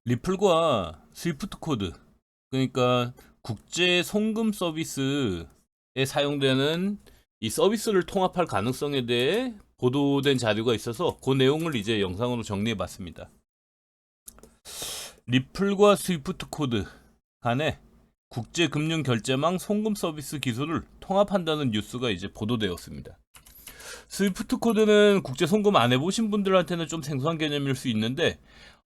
리플과 스위프트 코드, 그러니까 국제 송금 서비스에 사용되는 이 서비스를 통합할 가능성에 대해 보도된 자료가 있어서 그 내용을 이제 영상으로 정리해 봤습니다. 리플과 스위프트 코드 간의 국제 금융 결제망 송금 서비스 기술을 통합한다는 뉴스가 이제 보도되었습니다. 스위프트 코드는 국제 송금 안 해보신 분들한테는 좀 생소한 개념일 수 있는데,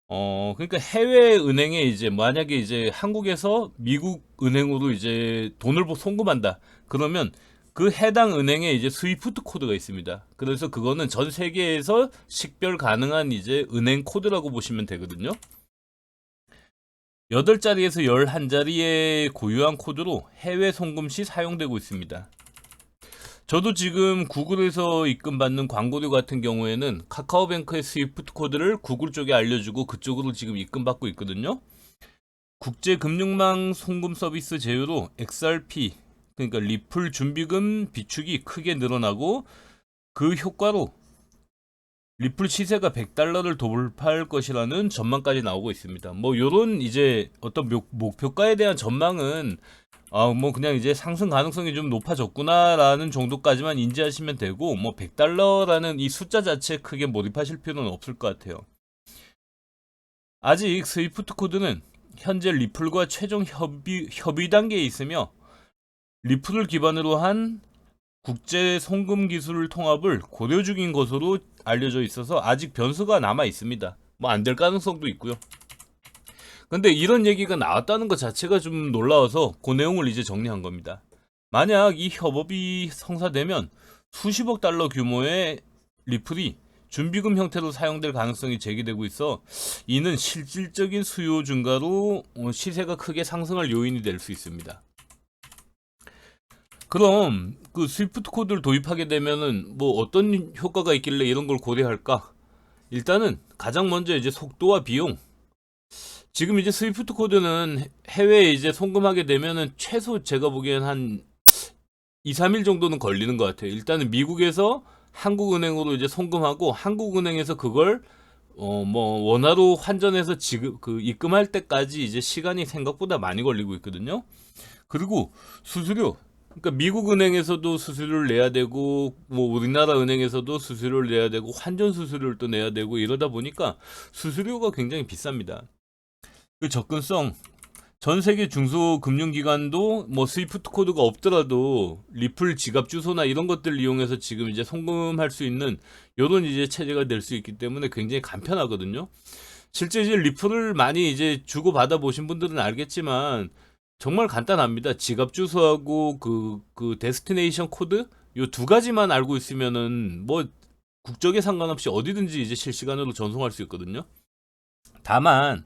그러니까 해외 은행에 이제 만약에 이제 한국에서 미국 은행으로 이제 돈을 송금한다. 그러면 그 해당 은행에 이제 스위프트 코드가 있습니다. 그래서 그거는 전 세계에서 식별 가능한 이제 은행 코드라고 보시면 되거든요. 8자리에서 11자리의 고유한 코드로 해외 송금 시 사용되고 있습니다. 저도 지금 구글에서 입금받는 광고료 같은 경우에는 카카오뱅크의 스위프트 코드를 구글 쪽에 알려주고 그쪽으로 지금 입금받고 있거든요. 국제금융망 송금 서비스 제휴로 XRP, 그러니까 리플 준비금 비축이 크게 늘어나고 그 효과로 리플 시세가 100달러를 돌파할 것이라는 전망까지 나오고 있습니다. 뭐 요런 이제 어떤 목표가에 대한 전망은 뭐 그냥 이제 상승 가능성이 좀 높아졌구나라는 정도까지만 인지하시면 되고, 뭐 100달러라는 이 숫자 자체에 크게 몰입하실 필요는 없을 것 같아요. 아직 스위프트 코드는 현재 리플과 최종 협의 단계에 있으며 리플을 기반으로 한 국제 송금 기술 통합을 고려 중인 것으로 알려져 있어서 아직 변수가 남아 있습니다. 뭐 안 될 가능성도 있고요. 근데 이런 얘기가 나왔다는 것 자체가 좀 놀라워서 그 내용을 이제 정리한 겁니다. 만약 이 협업이 성사되면 수십억 달러 규모의 리플이 준비금 형태로 사용될 가능성이 제기되고 있어 이는 실질적인 수요 증가로 시세가 크게 상승할 요인이 될 수 있습니다. 그럼 그 스위프트 코드를 도입하게 되면은 뭐 어떤 효과가 있길래 이런 걸 고려할까? 일단은 가장 먼저 이제 속도와 비용. 지금 이제 스위프트 코드는 해외에 이제 송금하게 되면은 최소 제가 보기엔 한 2, 3일 정도는 걸리는 것 같아요. 일단은 미국에서 한국은행으로 이제 송금하고 한국은행에서 그걸 뭐 원화로 환전해서 지금 그 입금할 때까지 이제 시간이 생각보다 많이 걸리고 있거든요. 그리고 수수료, 그러니까 미국 은행에서도 수수료를 내야 되고 뭐 우리나라 은행에서도 수수료를 내야 되고 환전 수수료를 또 내야 되고 이러다 보니까 수수료가 굉장히 비쌉니다. 그 접근성, 전 세계 중소금융기관도 뭐 스위프트 코드가 없더라도 리플 지갑 주소나 이런 것들 이용해서 지금 이제 송금할 수 있는 요런 이제 체제가 될 수 있기 때문에 굉장히 간편하거든요. 실제 이제 리플을 많이 이제 주고 받아 보신 분들은 알겠지만 정말 간단합니다. 지갑 주소하고 그 데스티네이션 코드 요 두 가지만 알고 있으면은 뭐 국적에 상관없이 어디든지 이제 실시간으로 전송할 수 있거든요. 다만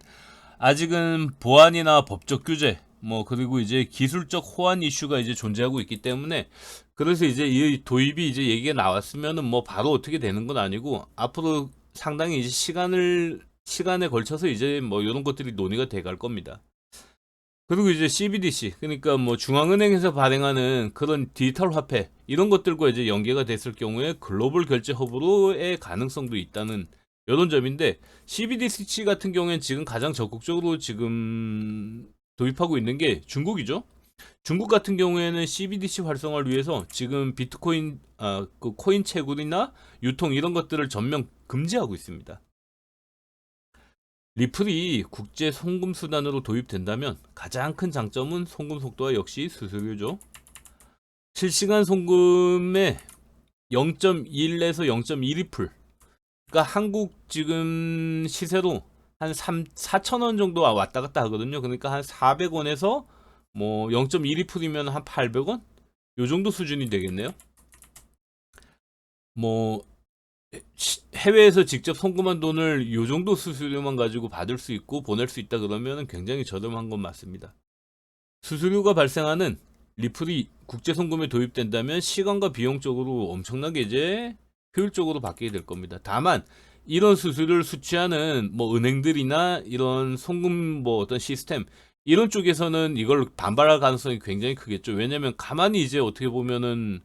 아직은 보안이나 법적 규제, 뭐 그리고 이제 기술적 호환 이슈가 이제 존재하고 있기 때문에 그래서 이제 이 도입이 이제 얘기가 나왔으면은 뭐 바로 어떻게 되는 건 아니고 앞으로 상당히 이제 시간에 걸쳐서 이제 뭐 이런 것들이 논의가 돼 갈 겁니다. 그리고 이제 CBDC, 그러니까 뭐 중앙은행에서 발행하는 그런 디지털 화폐 이런 것들과 이제 연계가 됐을 경우에 글로벌 결제 허브로의 가능성도 있다는 이런 점인데, CBDC 같은 경우에는 지금 가장 적극적으로 지금 도입하고 있는 게 중국이죠. 중국 같은 경우에는 CBDC 활성화를 위해서 지금 비트코인 그 코인 채굴이나 유통 이런 것들을 전면 금지하고 있습니다. 리플이 국제 송금 수단으로 도입된다면 가장 큰 장점은 송금 속도와 역시 수수료죠. 실시간 송금의 0.1에서 0.2리플. 그러니까 한국 지금 시세로 한 4,000원 정도 왔다 갔다 하거든요. 그러니까 한 400원에서 뭐 0.2리플이면 한 800원? 요 정도 수준이 되겠네요. 뭐 해외에서 직접 송금한 돈을 요 정도 수수료만 가지고 받을 수 있고 보낼 수 있다 그러면 굉장히 저렴한 건 맞습니다. 수수료가 발생하는 리플이 국제 송금에 도입된다면 시간과 비용적으로 엄청나게 이제 효율적으로 바뀌게 될 겁니다. 다만 이런 수수료를 수취하는 뭐 은행들이나 이런 송금 뭐 어떤 시스템 이런 쪽에서는 이걸 반발할 가능성이 굉장히 크겠죠. 왜냐면 가만히 이제 어떻게 보면은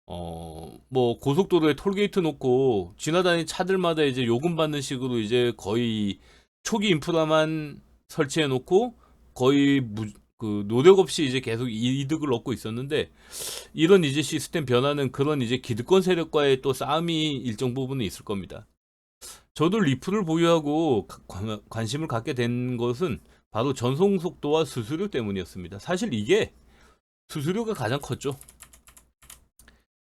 뭐 고속도로에 톨게이트 놓고 지나다니는 차들마다 이제 요금 받는 식으로 이제 거의 초기 인프라만 설치해 놓고 거의 그 노력 없이 이제 계속 이득을 얻고 있었는데, 이런 이제 시스템 변화는 그런 이제 기득권 세력과의 또 싸움이 일정 부분은 있을 겁니다. 저도 리플을 보유하고 관심을 갖게 된 것은 바로 전송 속도와 수수료 때문이었습니다. 사실 이게 수수료가 가장 컸죠.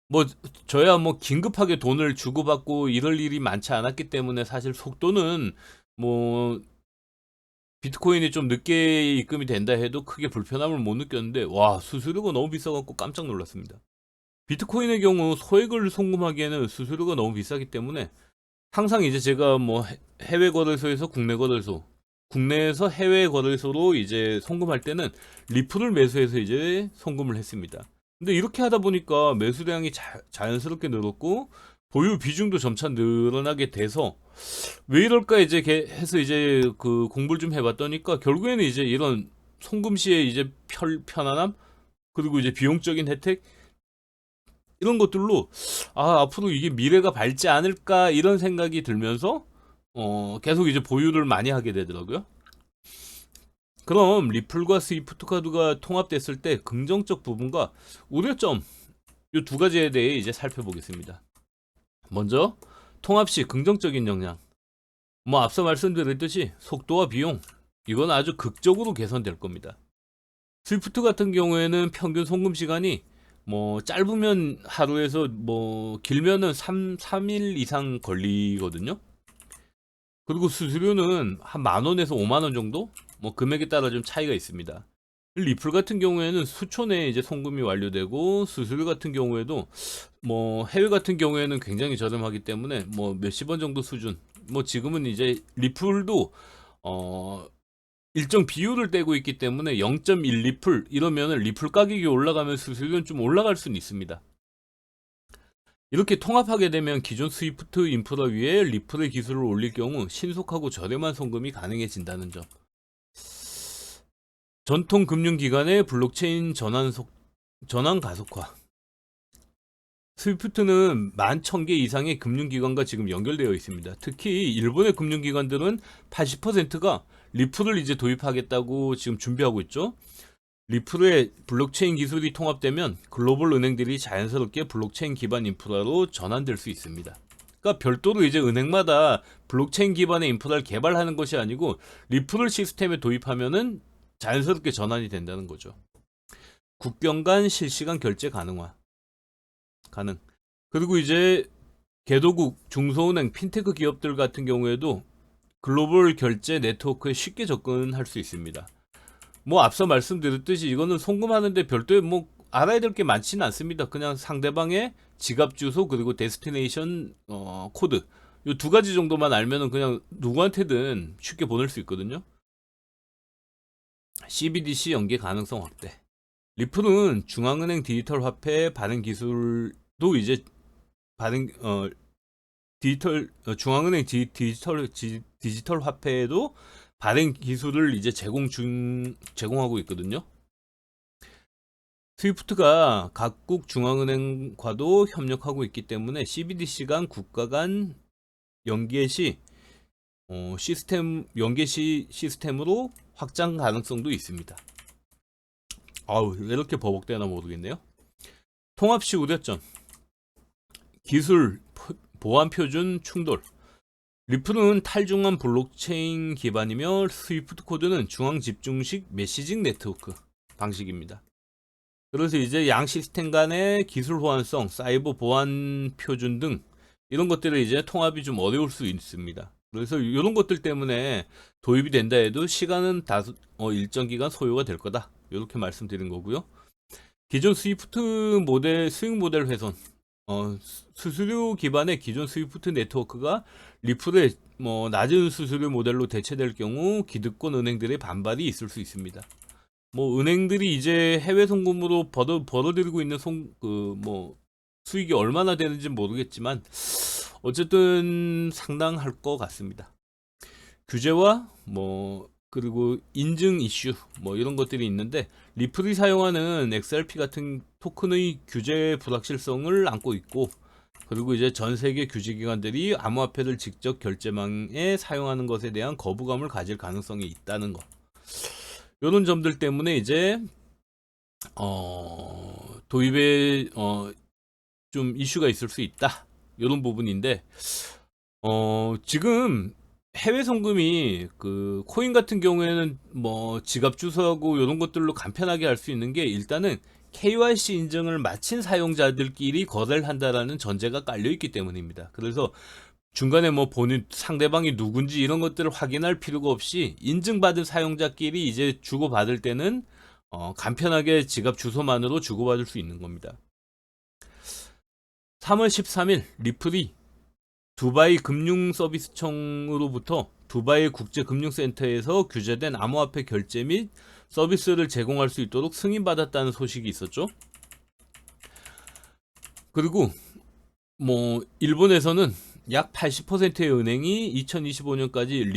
뭐 저야 뭐 긴급하게 돈을 주고받고 이럴 일이 많지 않았기 때문에 사실 속도는 뭐 비트코인이 좀 늦게 입금이 된다 해도 크게 불편함을 못 느꼈는데, 와, 수수료가 너무 비싸갖고 깜짝 놀랐습니다. 비트코인의 경우 소액을 송금하기에는 수수료가 너무 비싸기 때문에 항상 이제 제가 뭐 해외 거래소에서 국내 거래소, 국내에서 해외 거래소로 이제 송금할 때는 리플을 매수해서 이제 송금을 했습니다. 근데 이렇게 하다 보니까 매수량이 자연스럽게 늘었고 보유 비중도 점차 늘어나게 돼서 왜 이럴까 이제 해서 이제 그 공부를 좀 해봤더니까 결국에는 이제 이런 송금 시에 이제 편안함, 그리고 이제 비용적인 혜택, 이런 것들로 앞으로 이게 미래가 밝지 않을까 이런 생각이 들면서 계속 이제 보유를 많이 하게 되더라고요. 그럼 리플과 스위프트 카드가 통합됐을 때 긍정적 부분과 우려점, 이 두 가지에 대해 이제 살펴보겠습니다. 먼저 통합 시 긍정적인 영향. 뭐 앞서 말씀드렸듯이 속도와 비용, 이건 아주 극적으로 개선될 겁니다. 스위프트 같은 경우에는 평균 송금 시간이 뭐 짧으면 하루에서 뭐 길면은 3일 이상 걸리거든요. 그리고 수수료는 한 10,000원에서 50,000원 정도? 뭐 금액에 따라 좀 차이가 있습니다. 리플 같은 경우에는 수초 내에 이제 송금이 완료되고, 수수료 같은 경우에도 뭐 해외 같은 경우에는 굉장히 저렴하기 때문에 뭐 몇십 원 정도 수준. 뭐 지금은 이제 리플도 일정 비율을 떼고 있기 때문에 0.1 리플 이러면은 리플 가격이 올라가면 수수료는 좀 올라갈 수는 있습니다. 이렇게 통합하게 되면 기존 스위프트 인프라 위에 리플의 기술을 올릴 경우 신속하고 저렴한 송금이 가능해진다는 점. 전통 금융기관의 블록체인 전환 가속화. 스위프트는 11,000개 이상의 금융기관과 지금 연결되어 있습니다. 특히 일본의 금융기관들은 80%가 리플을 이제 도입하겠다고 지금 준비하고 있죠. 리플의 블록체인 기술이 통합되면 글로벌 은행들이 자연스럽게 블록체인 기반 인프라로 전환될 수 있습니다. 그러니까 별도로 이제 은행마다 블록체인 기반의 인프라를 개발하는 것이 아니고 리플을 시스템에 도입하면은 자연스럽게 전환이 된다는 거죠. 국경 간 실시간 결제 가능. 그리고 이제 개도국, 중소은행, 핀테크 기업들 같은 경우에도 글로벌 결제 네트워크에 쉽게 접근할 수 있습니다. 뭐 앞서 말씀드렸듯이 이거는 송금하는데 별도의 뭐 알아야 될 게 많지는 않습니다. 그냥 상대방의 지갑 주소 그리고 데스티네이션 코드, 이 두 가지 정도만 알면은 그냥 누구한테든 쉽게 보낼 수 있거든요. CBDC 연계 가능성 확대. 리플은 중앙은행 디지털 화폐 발행 기술도 이제 중앙은행 디지털 화폐에도 발행 기술을 이제 제공하고 있거든요. 스위프트가 각국 중앙은행과도 협력하고 있기 때문에 CBDC 간 국가 간 연계 시 시스템으로 확장 가능성도 있습니다. 왜 이렇게 버벅대나 모르겠네요. 통합 시 우려점. 기술 보안 표준 충돌. 리플은 탈중앙 블록체인 기반이며 스위프트 코드는 중앙 집중식 메시징 네트워크 방식입니다. 그래서 이제 양 시스템 간의 기술 호환성, 사이버 보안 표준 등 이런 것들을 이제 통합이 좀 어려울 수 있습니다. 그래서 이런 것들 때문에 도입이 된다 해도 시간은 일정 기간 소요가 될 거다. 이렇게 말씀드린 거고요. 기존 스위프트 모델 스윙 모델 훼손. 수수료 기반의 기존 스위프트 네트워크가 리플의 낮은 수수료 모델로 대체될 경우 기득권 은행들의 반발이 있을 수 있습니다. 뭐 은행들이 이제 해외 송금으로 벌어들이고 있는 수익이 얼마나 되는지 모르겠지만 어쨌든 상당할 것 같습니다. 규제와 그리고 인증 이슈 이런 것들이 있는데, 리플이 사용하는 XRP 같은 토큰의 규제 불확실성을 안고 있고, 그리고 이제 전 세계 규제기관들이 암호화폐를 직접 결제망에 사용하는 것에 대한 거부감을 가질 가능성이 있다는 거. 이런 점들 때문에 이제 도입에 좀 이슈가 있을 수 있다. 이런 부분인데 지금 해외 송금이 그 코인 같은 경우에는 뭐 지갑 주소하고 이런 것들로 간편하게 할 수 있는 게 일단은 KYC 인증을 마친 사용자들끼리 거래를 한다라는 전제가 깔려 있기 때문입니다. 그래서 중간에 뭐 본인 상대방이 누군지 이런 것들을 확인할 필요가 없이 인증받은 사용자끼리 이제 주고받을 때는 간편하게 지갑 주소만으로 주고받을 수 있는 겁니다. 3월 13일 리플이 두바이 금융서비스청으로부터 두바이 국제금융센터에서 규제된 암호화폐 결제 및 서비스를 제공할 수 있도록 승인받았다는 소식이 있었죠. 그리고 뭐 일본에서는 약 80%의 은행이 2025년까지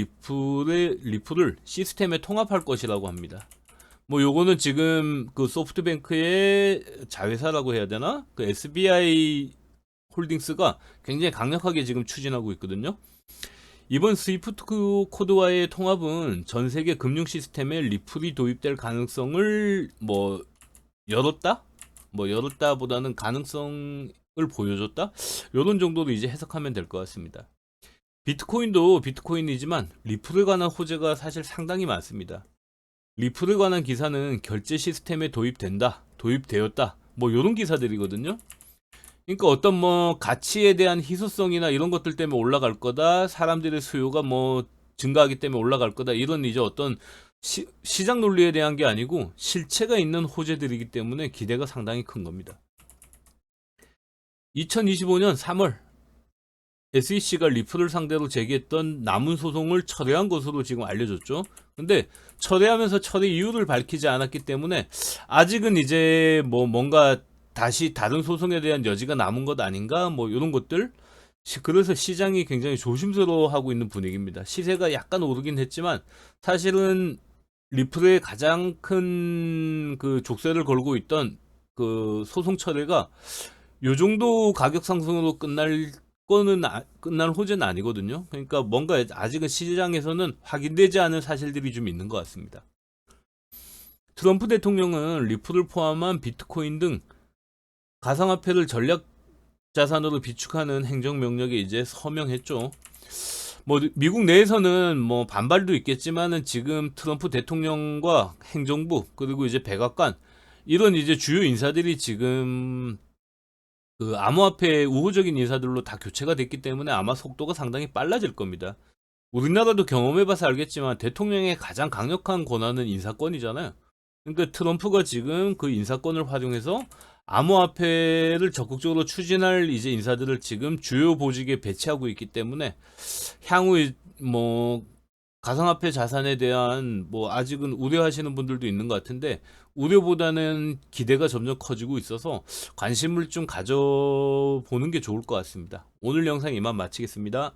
리플을 시스템에 통합할 것이라고 합니다. 뭐 요거는 지금 그 소프트뱅크의 자회사라고 해야 되나? 그 SBI 홀딩스가 굉장히 강력하게 지금 추진하고 있거든요. 이번 스위프트 코드와의 통합은 전 세계 금융 시스템에 리플이 도입될 가능성을 뭐 열었다? 뭐 열었다보다는 가능성을 보여줬다? 이런 정도로 이제 해석하면 될 것 같습니다. 비트코인도 비트코인이지만 리플에 관한 호재가 사실 상당히 많습니다. 리플에 관한 기사는 결제 시스템에 도입된다, 도입되었다, 뭐 이런 기사들이거든요. 그러니까 어떤 뭐 가치에 대한 희소성이나 이런 것들 때문에 올라갈 거다, 사람들의 수요가 뭐 증가하기 때문에 올라갈 거다, 이런 이제 어떤 시장 논리에 대한 게 아니고 실체가 있는 호재들이기 때문에 기대가 상당히 큰 겁니다. 2025년 3월 SEC가 리플을 상대로 제기했던 남은 소송을 철회한 것으로 지금 알려졌죠. 근데 철회하면서 철회 이유를 밝히지 않았기 때문에 아직은 이제 뭐 뭔가 다시 다른 소송에 대한 여지가 남은 것 아닌가, 뭐 이런 것들. 그래서 시장이 굉장히 조심스러워하고 있는 분위기입니다. 시세가 약간 오르긴 했지만 사실은 리플의 가장 큰 그 족쇄를 걸고 있던 그 소송 철회가 요 정도 가격 상승으로 끝날 호재는 아니거든요. 그러니까 뭔가 아직은 시장에서는 확인되지 않은 사실들이 좀 있는 것 같습니다. 트럼프 대통령은 리플을 포함한 비트코인 등 가상화폐를 전략 자산으로 비축하는 행정명령에 이제 서명했죠. 뭐 미국 내에서는 뭐 반발도 있겠지만은 지금 트럼프 대통령과 행정부 그리고 이제 백악관 이런 이제 주요 인사들이 지금 그 암호화폐 우호적인 인사들로 다 교체가 됐기 때문에 아마 속도가 상당히 빨라질 겁니다. 우리나라도 경험해봐서 알겠지만 대통령의 가장 강력한 권한은 인사권이잖아요. 그러니까 트럼프가 지금 그 인사권을 활용해서 암호화폐를 적극적으로 추진할 이제 인사들을 지금 주요 보직에 배치하고 있기 때문에 향후 뭐 가상화폐 자산에 대한 뭐 아직은 우려하시는 분들도 있는 것 같은데 우려보다는 기대가 점점 커지고 있어서 관심을 좀 가져보는 게 좋을 것 같습니다. 오늘 영상 이만 마치겠습니다.